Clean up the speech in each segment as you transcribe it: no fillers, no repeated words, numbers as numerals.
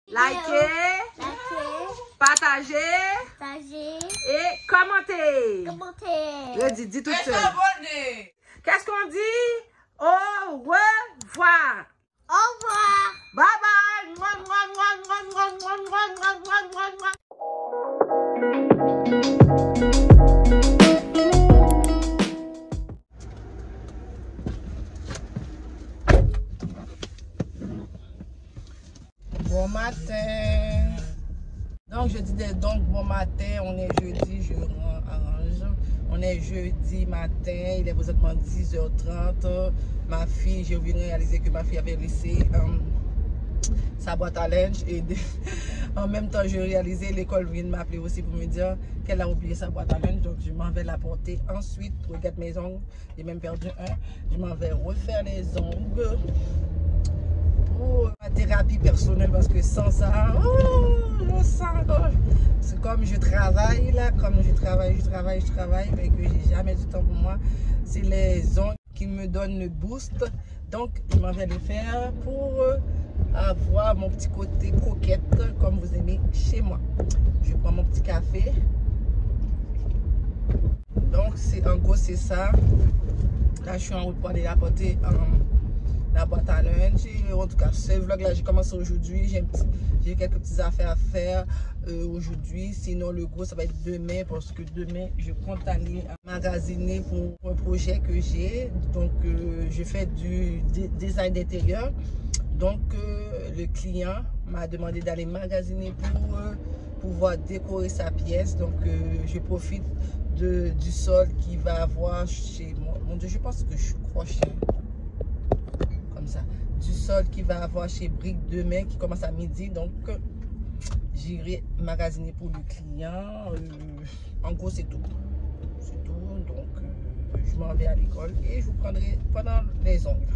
likez, partagez et commentez. Dis tout seul. Qu'est-ce qu'on dit? Au revoir. Au revoir. Bye bye. Mouah, mouah, mouah, mouah, mouah, mouah, mouah, mouah, mouah, mouah. Bon matin. Donc, je dis donc bon matin, on est jeudi, je arrange. On est jeudi matin, il est présentement 10h30. Ma fille, j'ai oublié de réaliser que ma fille avait laissé sa boîte à linge. Et en même temps, j'ai réalisé, l'école vient de m'appeler aussi pour me dire qu'elle a oublié sa boîte à linge. Donc, je m'en vais la porter ensuite. Regarde mes ongles, j'ai même perdu un. Je m'en vais refaire les ongles pour ma thérapie personnelle parce que sans ça, je sens c'est comme je travaille là, comme je travaille, mais que j'ai jamais du temps pour moi. C'est les ongles qui me donnent le boost. Donc, je m'en vais le faire pour avoir mon petit côté coquette comme vous aimez chez moi. Je prends mon petit café. Donc, en gros, c'est ça. Là, je suis en route pour aller apporter la boîte à lunch. En tout cas, ce vlog là j'ai commencé aujourd'hui. J'ai quelques petites affaires à faire aujourd'hui. Sinon le gros ça va être demain parce que demain je compte aller magasiner pour un projet que j'ai. Donc je fais du design d'intérieur. Donc le client m'a demandé d'aller magasiner pour pouvoir décorer sa pièce. Donc je profite du sol qu'il va avoir chez moi. Mon Dieu, je pense que je croche ça, du sol qui va avoir chez Brick demain qui commence à midi. Donc j'irai magasiner pour le client. En gros c'est tout. Donc je m'en vais à l'école et je vous prendrai pendant les ongles.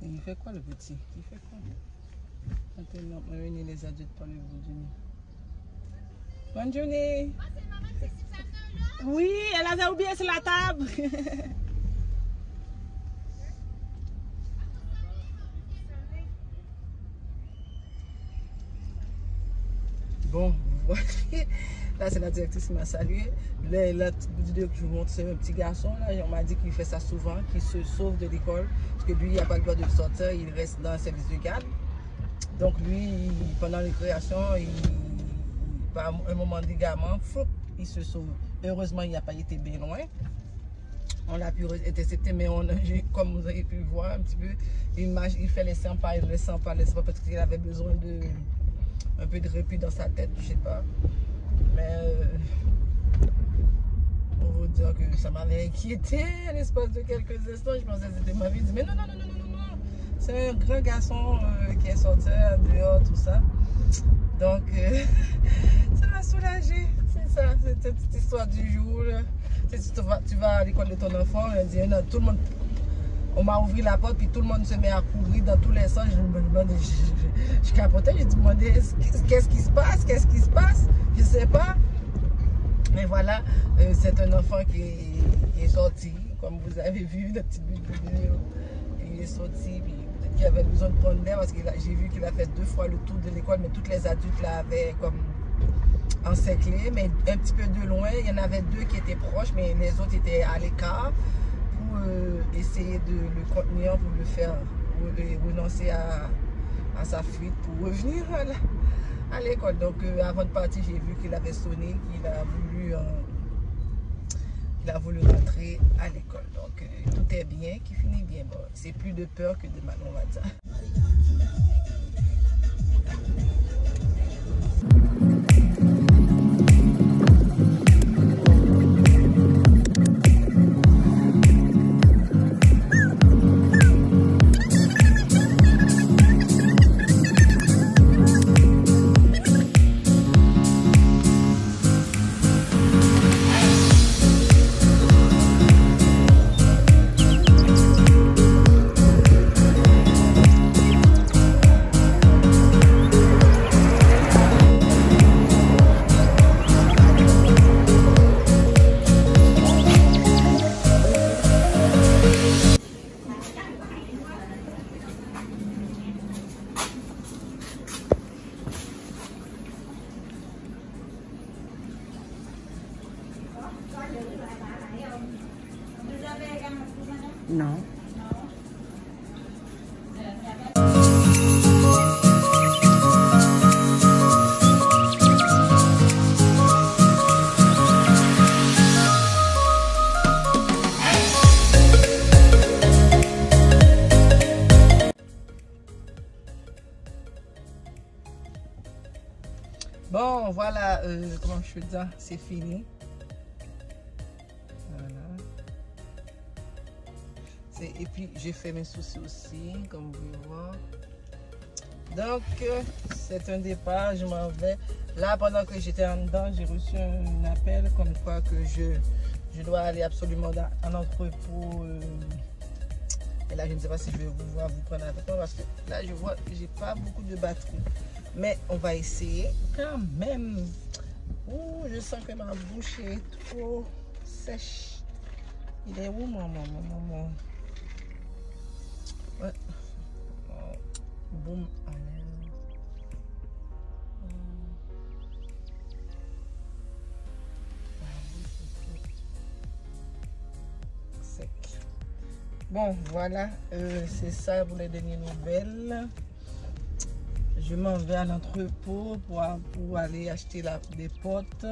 Il fait quoi le petit? Il fait quoi? Maintenant, on va venir les adultes pour le bonne journée. Bonne journée! Oui, elle a oublié sur la table. Bon, vous voyez, là c'est la directrice qui m'a salué. Là, la vidéo que je vous montre, c'est un petit garçon. Là, on m'a dit qu'il fait ça souvent, qu'il se sauve de l'école. Parce que lui, il n'a pas le droit de sortir, il reste dans le service de garde. Donc lui, pendant les créations, par un moment d'égarement, il se sauve. Heureusement, il n'a pas été bien loin. On a pu intercepter, mais comme vous avez pu voir un petit peu, il fait les 100 pas, il ne les sent pas, peut-être qu'il avait besoin de un peu de répit dans sa tête, je sais pas. Mais pour vous dire que ça m'avait inquiété à l'espace de quelques instants, je pensais que c'était ma vie. Mais non, c'est un grand garçon qui est sorti dehors, tout ça. Donc ça m'a soulagé, c'est ça, c'est cette petite histoire du jour. Tu vas à l'école de ton enfant, on dit, non, tout le monde. On m'a ouvert la porte, puis tout le monde se met à courir dans tous les sens. Je capotais, je demandais qu'est-ce qui se passe, je sais pas. Mais voilà, c'est un enfant qui est sorti, comme vous avez vu la petite vidéo. Il est sorti, puis peut-être qu'il avait besoin de prendre l'air parce que j'ai vu qu'il a fait 2 fois le tour de l'école, mais toutes les adultes l'avaient comme encerclé, mais un petit peu de loin. Il y en avait 2 qui étaient proches, mais les autres étaient à l'écart. Essayer de le contenir pour le faire renoncer à sa fuite pour revenir à l'école. Donc avant de partir, j'ai vu qu'il avait sonné, qu'il a voulu rentrer à l'école. Donc tout est bien, qui finit bien. Bon, c'est plus de peur que de mal, on va dire. Non. Bon, voilà, comment je peux dire, c'est fini. Voilà. Et puis, j'ai fait mes soucis aussi, comme vous pouvez voir. Donc, c'est un départ, je m'en vais. Là, pendant que j'étais en dedans, j'ai reçu un appel comme quoi que je dois aller absolument en entrepôt. Et là, je ne sais pas si je vais pouvoir vous prendre avec moi parce que là, je vois que j'ai pas beaucoup de batterie. Mais on va essayer quand même. Ouh, je sens que ma bouche est trop sèche. Il est où, maman? Ouais. Oh. Boum. Sec. Bon, voilà. C'est ça pour les dernières nouvelles. Je m'en vais à l'entrepôt pour aller acheter des potes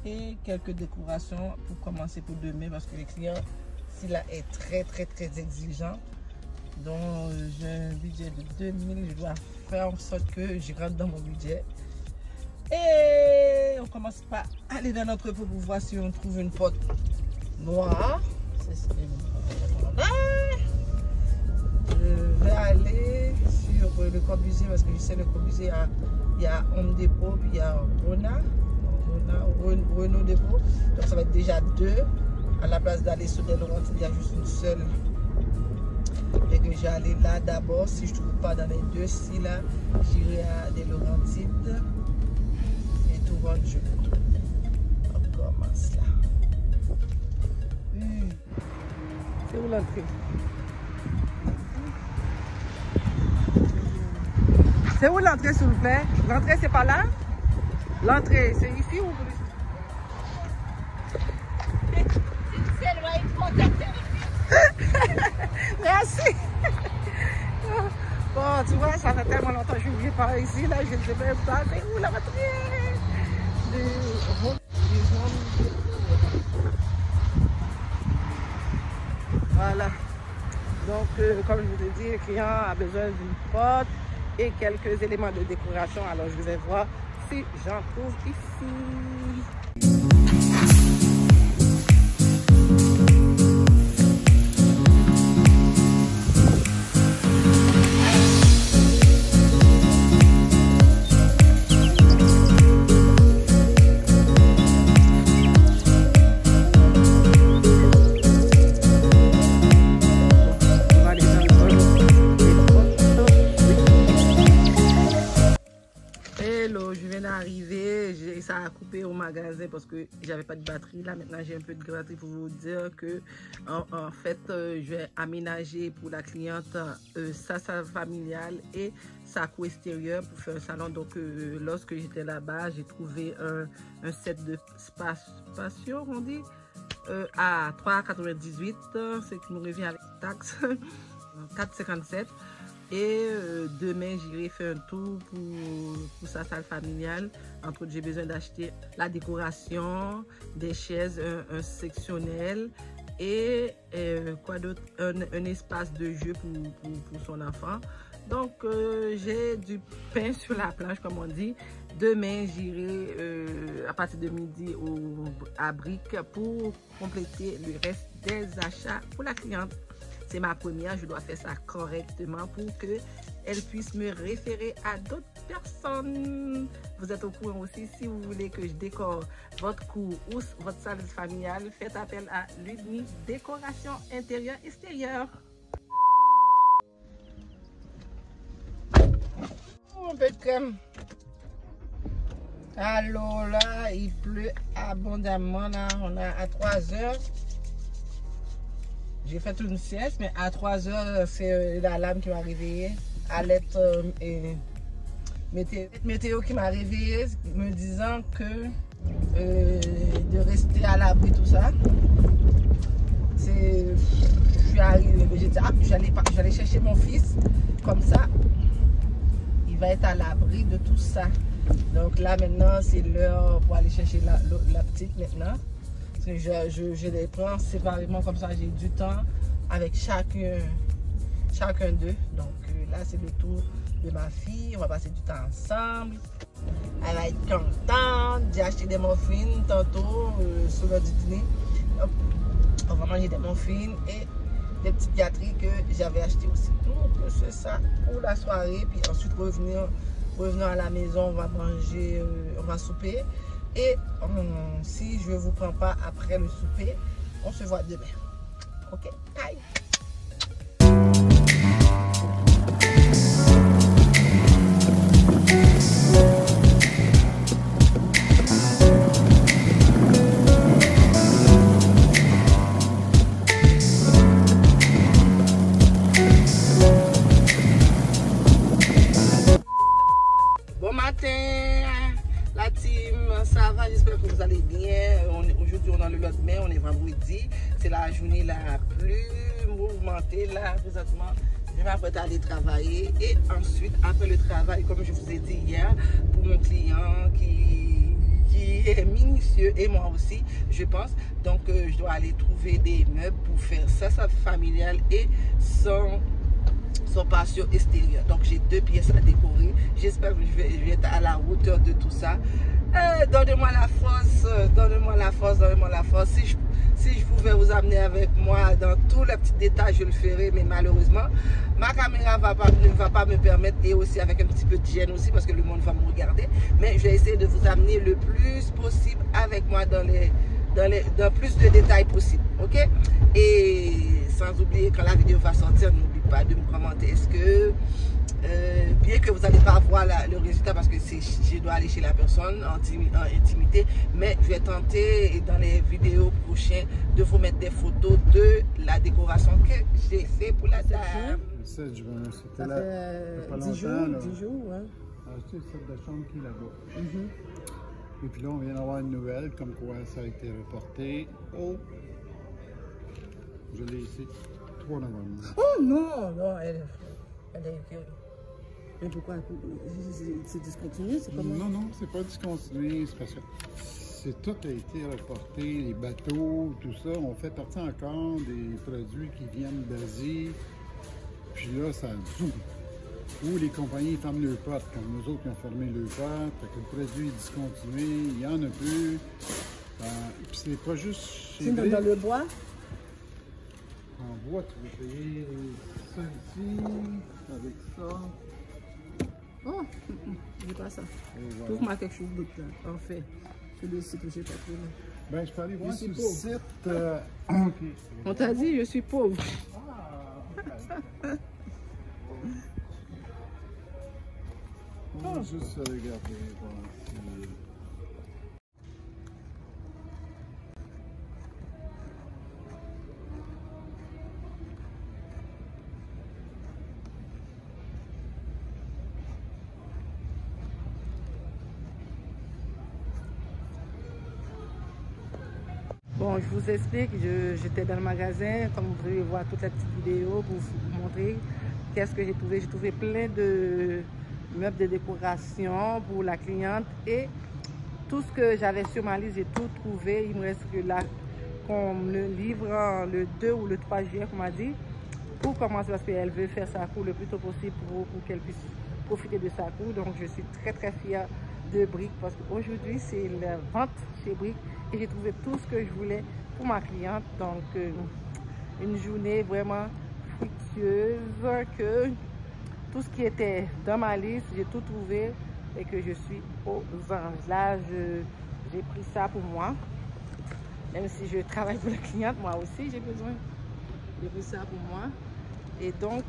et quelques décorations pour commencer pour demain parce que les clients, celui-là est très exigeant. Donc j'ai un budget de 2000, je dois faire en sorte que je rentre dans mon budget. Et on commence par aller dans l'entrepôt pour voir si on trouve une pote noire. Je vais aller sur le Corbusier parce que je sais le Corbusier, il y a Home Depot puis il y a Renault Depot. Donc ça va être déjà 2. À la place d'aller sur des Laurentides, il y a juste une seule. Et que j'ai allé là d'abord. Si je ne trouve pas dans les 2, si là, j'irai à des Laurentides et tout vendre jeu. On commence là. C'est où l'entrée? C'est où l'entrée, s'il vous plaît? L'entrée, c'est pas là? L'entrée, c'est ici ou ici? Merci. Bon, tu vois, ça fait tellement longtemps que je ne viens pas ici. Là, je ne sais même pas. C'est où l'entrée? Voilà. Donc, comme je vous ai dit, le client a besoin d'une porte et quelques éléments de décoration. Alors, je vais voir si j'en trouve ici. Ça a coupé au magasin parce que j'avais pas de batterie. Là maintenant j'ai un peu de batterie pour vous dire que en fait je vais aménager pour la cliente sa salle familiale et sa cour extérieure pour faire un salon. Donc lorsque j'étais là-bas, j'ai trouvé un set de spatiaux, on dit, à 3,98, ce qui nous revient avec taxe 4,57. Et demain, j'irai faire un tour pour sa salle familiale. Entre autres, j'ai besoin d'acheter la décoration, des chaises, un sectionnel et quoi d'autre, un espace de jeu pour son enfant. Donc, j'ai du pain sur la planche, comme on dit. Demain, j'irai à partir de midi à Brick pour compléter le reste des achats pour la cliente. C'est ma première, je dois faire ça correctement pour qu'elle puisse me référer à d'autres personnes. Vous êtes au courant aussi, si vous voulez que je décore votre cour ou votre salle familiale, faites appel à l'Uni Décoration Intérieure Extérieure. Un peu de crème. Alors là, il pleut abondamment. Là, on est à 3 heures. J'ai fait une sieste, mais à 3 heures, c'est l'alarme qui m'a réveillée. Alerte météo qui m'a réveillée, me disant que de rester à l'abri, tout ça. Je suis arrivée, j'ai dit, ah, j'allais chercher mon fils, comme ça, il va être à l'abri de tout ça. Donc là, maintenant, c'est l'heure pour aller chercher la petite maintenant. Parce que je les prends séparément, comme ça, j'ai du temps avec chacun d'eux. Donc là, c'est le tour de ma fille, on va passer du temps ensemble. Elle va être contente. J'ai acheté des muffins tantôt sur l'heure du dîner. Hop. On va manger des muffins et des petites gâteries que j'avais achetées aussi. Donc c'est ça pour la soirée. Puis ensuite revenir à la maison, on va manger, on va souper. Et si je ne vous prends pas après le souper, on se voit demain. Ok, bye. Bon matin, la team, ça va, j'espère que vous allez bien. Aujourd'hui, on est le 9 mai, on est vendredi. C'est la journée la plus mouvementée là, présentement. Je m'apprête à aller travailler et ensuite, après le travail, comme je vous ai dit hier, pour mon client qui est minutieux et moi aussi, je pense. Donc, je dois aller trouver des meubles pour faire ça familial et son patio extérieur. Donc j'ai 2 pièces à décorer. J'espère que je vais être à la hauteur de tout ça. Donnez-moi la force, donnez-moi la force, donnez-moi la force. Si je pouvais vous amener avec moi dans tous les petits détails, je le ferais, mais malheureusement, ma caméra ne va pas me permettre, et aussi avec un petit peu de gêne aussi, parce que le monde va me regarder. Mais je vais essayer de vous amener le plus possible avec moi dans plus de détails possible. Ok? Et sans oublier, quand la vidéo va sortir, n'oubliez pas de me commenter. Est-ce que, bien que vous n'allez pas voir le résultat parce que je dois aller chez la personne en intimité, mais je vais tenter dans les vidéos prochaines de vous mettre des photos de la décoration que j'ai fait pour la dame. Le 7 juin, c'était là. Pas 10 jours, 10 jours, ouais. Acheté cette de chambre qui est là-bas. Et puis là, on vient d'avoir une nouvelle comme quoi ça a été reporté au. Je l'ai ici, 3 novembre. Oh non, non, elle est. Mais pourquoi? C'est discontinué? C'est comment? Non, non, c'est pas discontinué. C'est parce que tout a été reporté. Les bateaux, tout ça. On fait partie encore des produits qui viennent d'Asie. Puis là, ça. Ou les compagnies ferment leurs portes, comme nous autres qui ont fermé leurs portes. Fait que le produit est discontinué. Il y en a plus. Puis c'est pas juste chez c'est dans le bois? En bois, tu veux payer ça ici, avec ça. Oh, j'ai pas ça. Voilà. Trouve-moi quelque chose d'autre là. En fait, celui-ci que j'ai pas trouvé. Ben, je peux aller voir sur le site. Okay. On t'a dit, je suis pauvre. On va juste regarder. Bon, je vous explique, j'étais dans le magasin, comme vous pouvez voir toute la petite vidéo pour vous montrer qu'est-ce que j'ai trouvé. J'ai trouvé plein de meubles de décoration pour la cliente et tout ce que j'avais sur ma liste, j'ai tout trouvé. Il me reste que là, qu'on me le livre le 2 ou le 3 juillet, comme on m'a dit, pour commencer parce qu'elle veut faire sa cour le plus tôt possible pour qu'elle puisse profiter de sa cour. Donc, je suis très, très fière de Brick parce qu'aujourd'hui, c'est la vente chez Brick. Et j'ai trouvé tout ce que je voulais pour ma cliente. Donc, une journée vraiment fructueuse. Que tout ce qui était dans ma liste, j'ai tout trouvé et que je suis aux anges. Là, j'ai pris ça pour moi. Même si je travaille pour la cliente, moi aussi, j'ai besoin. J'ai pris ça pour moi. Et donc,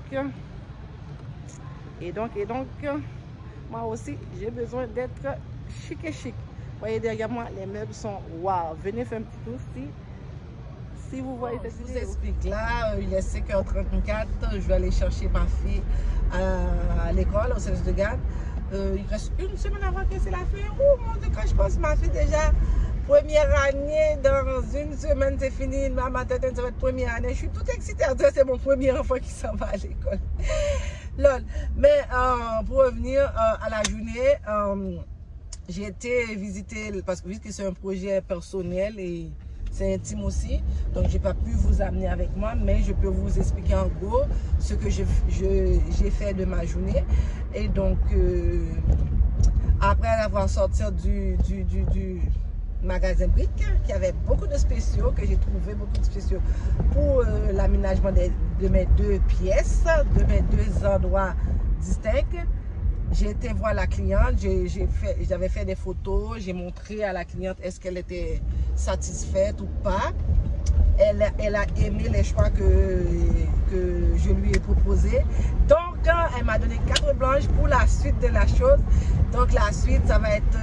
moi aussi, j'ai besoin d'être chic et chic. Voyez derrière moi, les meubles sont waouh. Venez faire un petit tour si vous voyez cette vidéo. Je vous explique là, il est 5h34. Je vais aller chercher ma fille à l'école, au CSD Garde. Il reste une semaine avant que c'est la fin. Oh mon Dieu, quand je pense ma fille déjà Première année, dans une semaine, c'est fini. Ma tête, ça va être première année. Je suis toute excitée. C'est mon premier enfant qui s'en va à l'école. Lol. Mais pour revenir à la journée, j'ai été visiter, parce que vu que c'est un projet personnel et c'est intime aussi, donc j'ai pas pu vous amener avec moi, mais je peux vous expliquer en gros ce que j'ai fait de ma journée. Et donc, après avoir sorti du magasin Brick, qui avait beaucoup de spéciaux, que j'ai trouvé beaucoup de spéciaux pour l'aménagement de mes deux pièces, de mes deux endroits distincts. J'ai été voir la cliente, j'avais fait des photos, j'ai montré à la cliente est-ce qu'elle était satisfaite ou pas. Elle a aimé les choix que je lui ai proposés. Donc, elle m'a donné carte blanche pour la suite de la chose. Donc, la suite, ça va être...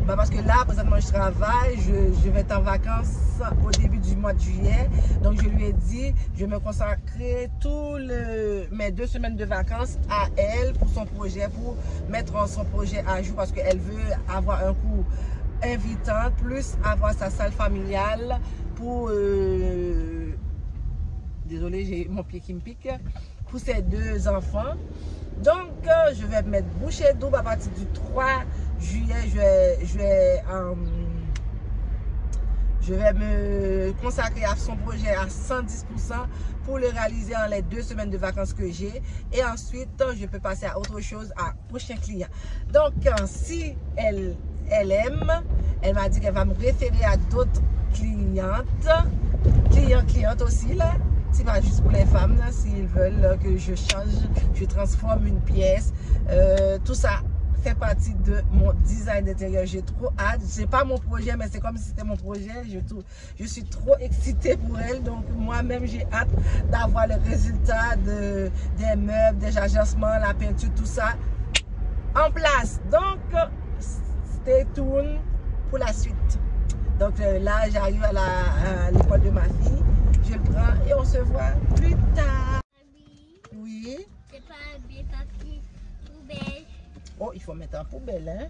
parce que là, présentement, je travaille, je vais être en vacances au début du mois de juillet. Donc, je lui ai dit, je vais me consacrer mes 2 semaines de vacances à elle pour son projet, pour mettre son projet à jour parce qu'elle veut avoir un cours invitant, plus avoir sa salle familiale pour... désolé, j'ai mon pied qui me pique. Pour ses 2 enfants. Donc, je vais me mettre bouchée double à partir du 3 juillet. Je vais me consacrer à son projet à 110% pour le réaliser en les 2 semaines de vacances que j'ai. Et ensuite, je peux passer à autre chose, à prochain client. Donc, si elle aime, elle m'a dit qu'elle va me référer à d'autres clientes aussi là. C'est pas juste pour les femmes, s'ils veulent que je change, je transforme une pièce. Tout ça fait partie de mon design d'intérieur. J'ai trop hâte. C'est pas mon projet, mais c'est comme si c'était mon projet. Je suis trop excitée pour elle. Donc moi-même, j'ai hâte d'avoir le résultat des meubles, des agencements, la peinture, tout ça en place. Donc, stay tuned pour la suite. Donc là, j'arrive à l'école de ma fille. Je le prends et on se voit plus tard. Oui. C'est pas un papier poubelle. Oh, il faut mettre en poubelle, hein.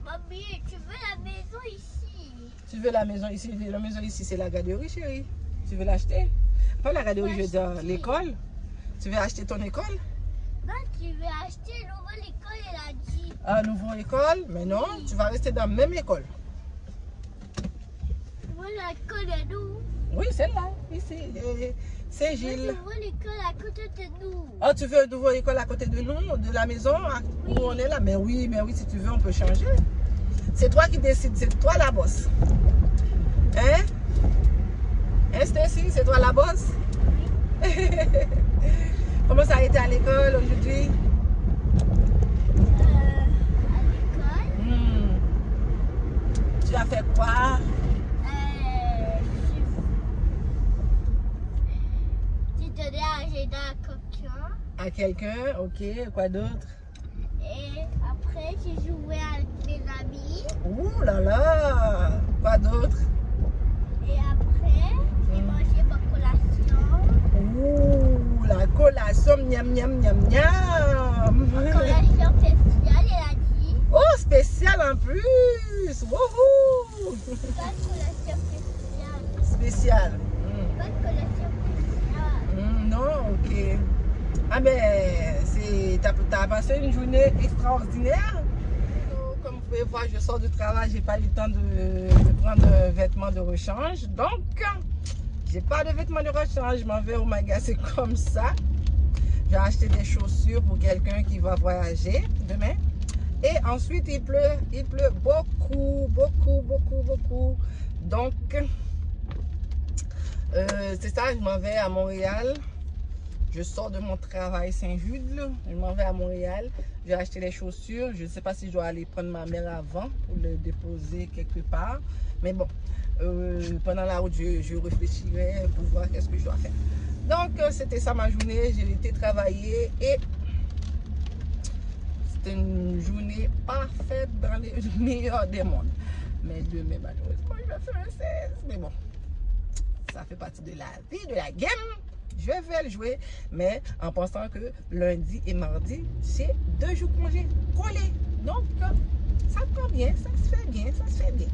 Mamie, tu veux la maison ici? Tu veux la maison ici? La maison ici, c'est la garderie, chérie. Tu veux l'acheter? Pas la garderie, je veux dire l'école. Tu veux acheter ton école? Non, tu veux acheter une nouvelle école, elle a dit. Ah, nouveau école? Mais non, oui. Tu vas rester dans la même école. Voilà l'école de nous. Oui, celle-là, ici. C'est Gilles. Une nouvelle école à côté de nous. Oh, tu veux une nouvelle école à côté de nous, de la maison où on est là? Mais oui, si tu veux, on peut changer. C'est toi qui décides, c'est toi la boss. Hein? Hein, Stacy, c'est toi la boss? Oui. Comment ça a été à l'école aujourd'hui? À l'école? Tu as fait quoi? J'ai donné à quelqu'un. À quelqu'un, ok. Quoi d'autre? Et après, j'ai joué avec mes amis. Ouh là là! Quoi d'autre? Et après, j'ai mangé ma collation. Ouh, la collation, miam miam miam miam! Ma collation spéciale, elle a dit. Oh, spéciale en plus! Wouhou! Pas de collation spéciale. Spéciale. Pas de collation spéciale. Non, ok. Ah ben, t'as passé une journée extraordinaire. Comme vous pouvez voir, je sors du travail, j'ai pas eu le temps de prendre un vêtement de rechange. Donc, j'ai pas de vêtements de rechange, je m'en vais au magasin comme ça. J'ai acheté des chaussures pour quelqu'un qui va voyager demain. Et ensuite, il pleut beaucoup. Donc, c'est ça, je m'en vais à Montréal. Je sors de mon travail Saint-Jude, je m'en vais à Montréal. J'ai acheté les chaussures. Je ne sais pas si je dois aller prendre ma mère avant pour le déposer quelque part. Mais bon, pendant la route, je réfléchirai pour voir qu'est-ce que je dois faire. Donc, c'était ça ma journée. J'ai été travailler et c'était une journée parfaite dans les meilleurs des mondes. Mais demain, malheureusement, je vais faire un 16. Mais bon, ça fait partie de la vie, de la game. Je vais le jouer, mais en pensant que lundi et mardi, c'est 2 jours congés collés. Donc, ça prend bien, ça se bien, ça se fait bien.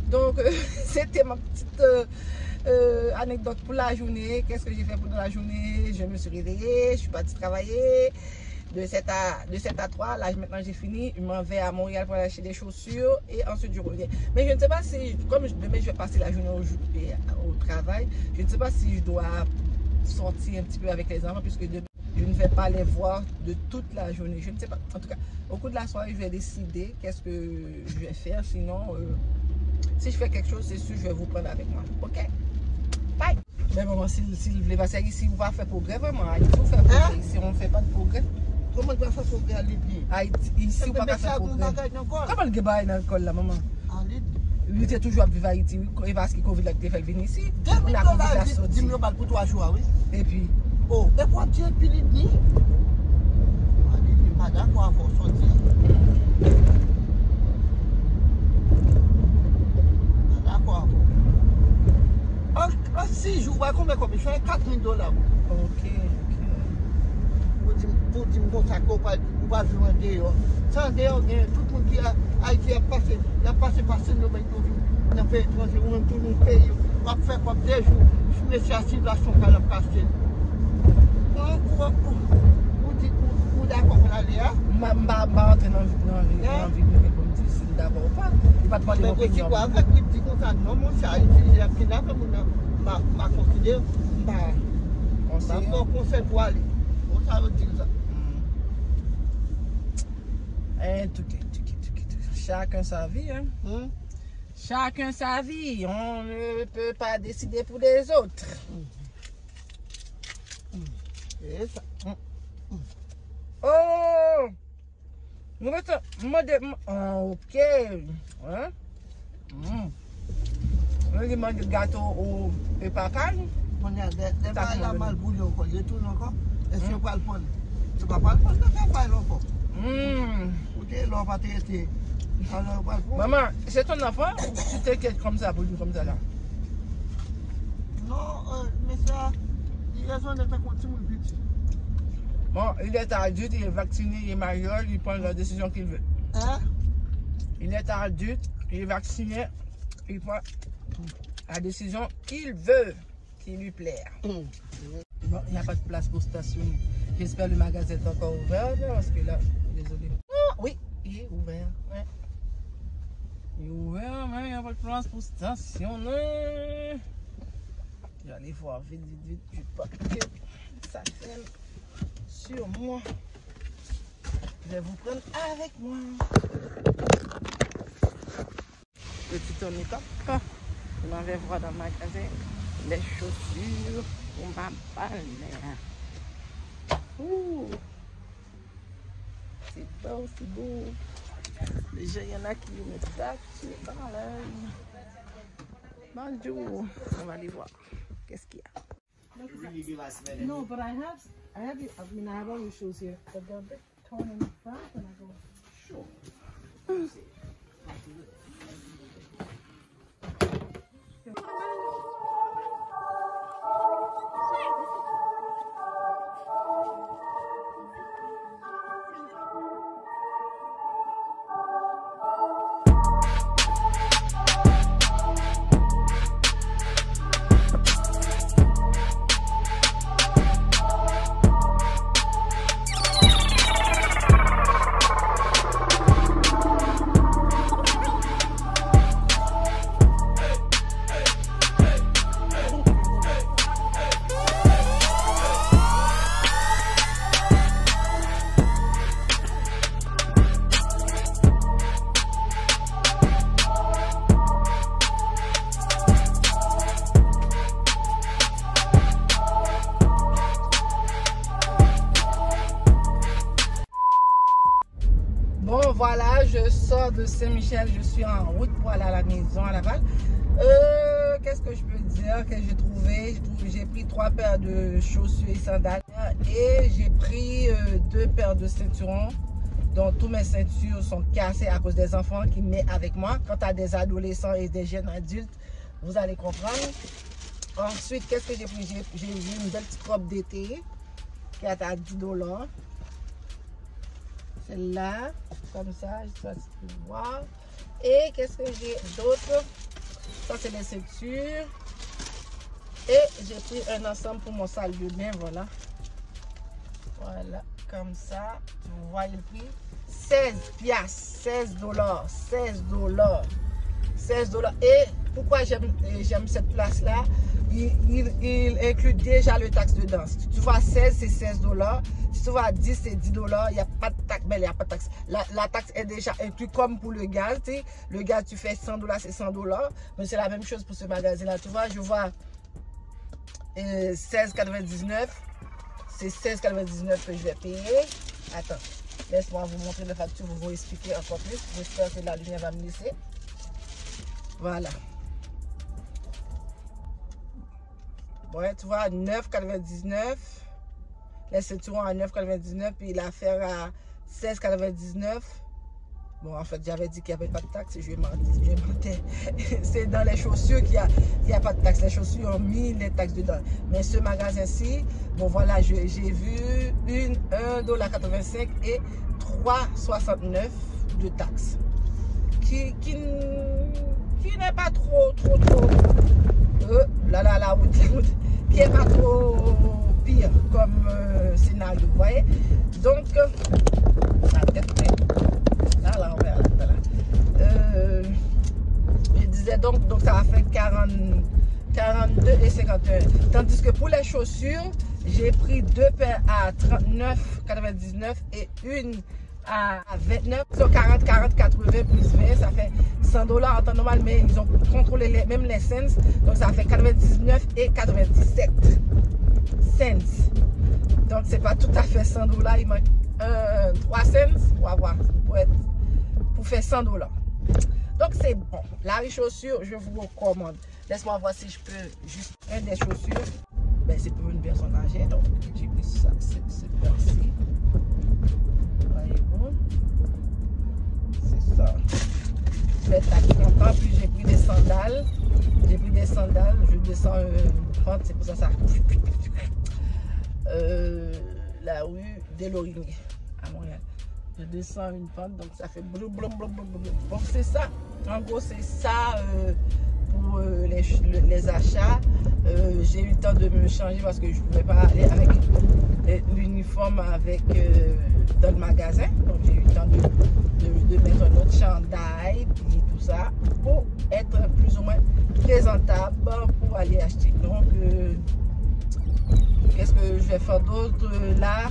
Donc, c'était ma petite anecdote pour la journée. Qu'est-ce que j'ai fait pendant la journée? Je me suis réveillée, je suis partie travailler. De 7 à 3, là maintenant j'ai fini, je m'en vais à Montréal pour aller acheter des chaussures et ensuite je reviens. Mais je ne sais pas si, comme demain je vais passer la journée au travail, je ne sais pas si je dois sortir un petit peu avec les enfants puisque je ne vais pas les voir de toute la journée. Je ne sais pas. En tout cas, au cours de la soirée, je vais décider qu'est-ce que je vais faire. Sinon, si je fais quelque chose, c'est sûr, je vais vous prendre avec moi. Ok? Bye! Mais bon, s'il voulait passer ici, on va faire progrès vraiment. Il faut faire progrès. Ici, on ne fait pas de progrès. Comment tu vas faire progrès à l'idée? Ici, on ne va pas faire progrès. Comment le gars est dans l'école là, maman? Il était toujours à vivre à Haïti, parce qu'il Covid là, il fait venir ici. $10 000 pour 3 jours, oui. Et puis? Oh, et pour dire, puis il dit, pas d'accord, il faut sortir. Pas d'accord. En 6 jours, combien je fais $4 000. Ok. Pour dire que ça ne va pas jouer dehors. Sans dehors, tout le monde qui a Haïti a passé nous, on a fait étranger, on a tout le pays. On va faire comme 2 jours. Je me suis assis là, son cas, on casse. Vous d'accord pour aller là? Je ne vais pas entrer dans la vie pour me dire si d'accord ou pas. Il va te demander mon opinion. Mais avec les petits comme ça, non, mon chat, il a pris là, m'a considéré, m'a conseil pour aller. Ça veut dire ça. Chacun sa vie, hein? Chacun sa vie. On ne peut pas décider pour les autres. C'est ça. Oh! Ok. Hein? On demande le gâteau au papacal. On a des balles à mal bouillé encore. Je tourne encore. Est-ce que tu vas le prendre? Tu vas pas le prendre, tu vas le encore. Ok, là, on va traiter. Maman, c'est ton enfant ou tu t'inquiètes comme ça pour lui comme ça là? Non, mais ça, il a besoin d'être un petit petit. Bon, il est adulte, il est vacciné, il est majeur, il prend la décision qu'il veut. Hein? Il est adulte, il est vacciné, il prend la décision qu'il veut, qui lui plaît. Bon, il n'y a pas de place pour stationner. J'espère que le magasin est encore ouvert, parce que là, désolé. Ah, oui, il est ouvert. Ouais. Il est ouvert, mais il n'y a pas de place pour stationner. Je vais aller voir vite, pas que ça traîne sur moi. Je vais vous prendre avec moi. Petit tourniquet. Je m'en vais voir dans le magasin les chaussures pour ma palmère. Ouh, c'est beau, c'est beau. Déjà, il y en a qui me tapent sur l'œil. Bonjour. On va aller voir. Qu'est-ce qu'il y a? No, but I have all your shoes here, but they're a bit torn in the front when I go. Sure. Voilà, je sors de Saint-Michel, je suis en route pour aller à la maison à Laval. Qu'est-ce que je peux dire que j'ai trouvé? J'ai pris 3 paires de chaussures et sandales et j'ai pris 2 paires de ceinturons. Donc, tous mes ceintures sont cassées à cause des enfants qui mettent avec moi. Quant à des adolescents et des jeunes adultes, vous allez comprendre. Ensuite, qu'est-ce que j'ai pris? J'ai eu une belle petite robe d'été qui est à $10. celle-là, comme ça, je sais pas si tu peux voir. Et qu'est-ce que j'ai d'autre? Ça, c'est les ceintures. Et j'ai pris un ensemble pour mon salle de bain, voilà. Voilà, comme ça. Vous voyez le prix? 16 piastres, 16 dollars, 16 dollars, 16 dollars. Et pourquoi j'aime cette place-là? Il inclut déjà le taxe dedans. Si tu vois 16, c'est 16 dollars. Si tu vois 10, c'est 10 dollars. Il n'y a pas de taxe. Ben, il n'y a pas de taxe. La taxe est déjà inclue comme pour le gaz. Tu sais. Le gaz, tu fais 100 dollars, c'est 100 dollars. Mais c'est la même chose pour ce magasin-là. Tu vois, je vois 16,99. C'est 16,99 que je vais payer. Attends, laisse-moi vous montrer la facture. Vous expliquer encore plus. J'espère que la lumière va me laisser. Voilà. Ouais, tu vois, 9,99. Les ceintures à 9,99. Puis l'affaire à 16,99. Bon, en fait, j'avais dit qu'il n'y avait pas de taxe. Je mentais. C'est dans les chaussures qu'il n'y a pas de taxe. Les chaussures ont mis les taxes dedans. Mais ce magasin-ci, bon, voilà, j'ai vu $1,85 et 3,69 de taxes. Qui n'est pas trop. La route. Qui n'est pas trop pire comme scénario, vous voyez. Donc, la tête prête. Là, on verra là. Je disais donc ça va faire 42 et 51. Tandis que pour les chaussures, j'ai pris 2 paires à 39,99 et une à 29. Sur 40, 80 plus 20, ça fait 100 dollars en temps normal, mais ils ont contrôlé même les cents. Donc ça fait 99 et 97 cents. Donc c'est pas tout à fait 100 dollars. Il manque 3 cents. On va voir pour faire 100 dollars. Donc c'est bon. La chaussure, je vous recommande. Laisse-moi voir si je peux juste un des chaussures. Ben, c'est pour une personne âgée, donc j'ai pris ça, cette paire-ci. Voyez-vous? C'est ça. Je vais être content, puis j'ai pris des sandales. Je descends une pente, c'est pour ça ça. La rue des Lorimiers à Montréal. Je descends une pente, donc ça fait blou. Bon, c'est ça. En gros, c'est ça pour les achats. J'ai eu le temps de me changer parce que je ne pouvais pas aller avec l'uniforme dans le magasin. Donc, j'ai eu le temps de mettre un autre chandail et tout ça pour être plus ou moins présentable pour aller acheter. Donc, qu'est-ce que je vais faire d'autre là?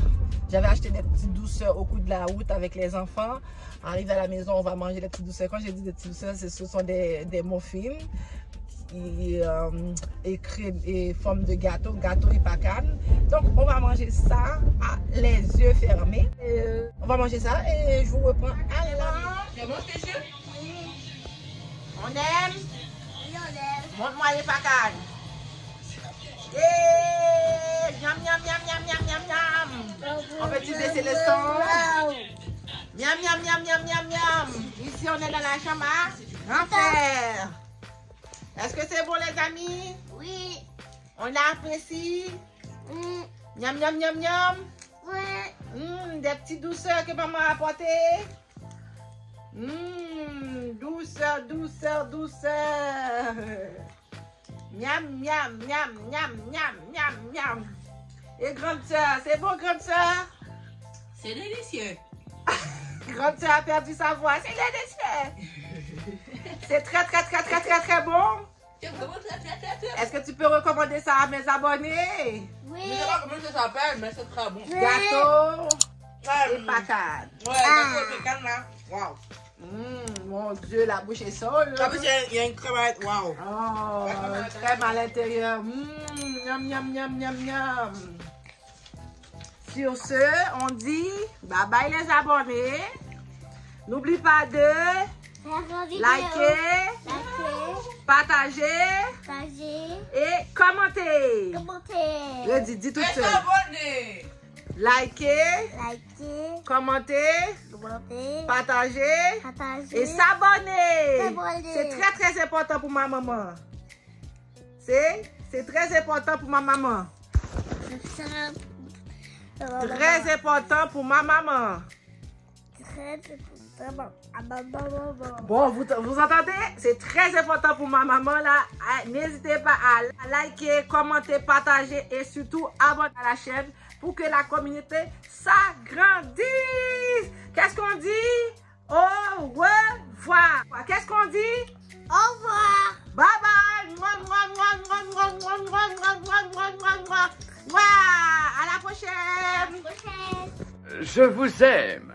J'avais acheté des petites douceurs au cours de la route avec les enfants. Arrivé à la maison, on va manger des petites douceurs. Quand j'ai dit des petites douceurs, ce sont des muffins et crème et forme de gâteau et pacane. Donc, on va manger ça les yeux fermés. On va manger ça et je vous reprends à la. C'est bon, c'est sûr? On aime? Oui, on aime. Montre-moi les pacanes. Yeah! Miam, miam, miam, miam, miam, miam, miam. On va utiliser le son. Miam, miam, miam, miam, miam, miam. Ici, on est dans la chambre à l'enfer. Est-ce que c'est bon, les amis? Oui. On apprécie. Miam, miam, miam, miam. Oui. Des petites douceurs que maman a apportées. Douceur. Miam, miam, miam, miam, miam, miam, miam. Et grande soeur, c'est bon, grande soeur? C'est délicieux. Grande soeur a perdu sa voix, c'est délicieux. C'est très bon. Est-ce que tu peux recommander ça à mes abonnés? Oui. Je ne sais pas comment ça s'appelle, mais c'est très bon. Gâteau et pacane. Ouais, gâteau et pacane là. Waouh. Mon Dieu, la bouche est sole. En plus, il y a une crevette. Waouh. Oh, crème à l'intérieur. Miam, miam, miam, miam, miam. Sur ce, on dit bye bye les abonnés. N'oublie pas de liker, partager et commenter. Dis tout seul. Liker, commenter, partager et s'abonner. C'est très important pour ma maman. C'est très important pour ma maman. Très important pour ma maman. très important à ma maman. Bon, vous entendez? C'est très important pour ma maman là. N'hésitez pas à liker, commenter, partager et surtout abonner à la chaîne pour que la communauté s'agrandisse. Qu'est-ce qu'on dit? Au revoir. Qu'est-ce qu'on dit? Au revoir. Bye bye. À la prochaine. À la prochaine. Je vous aime.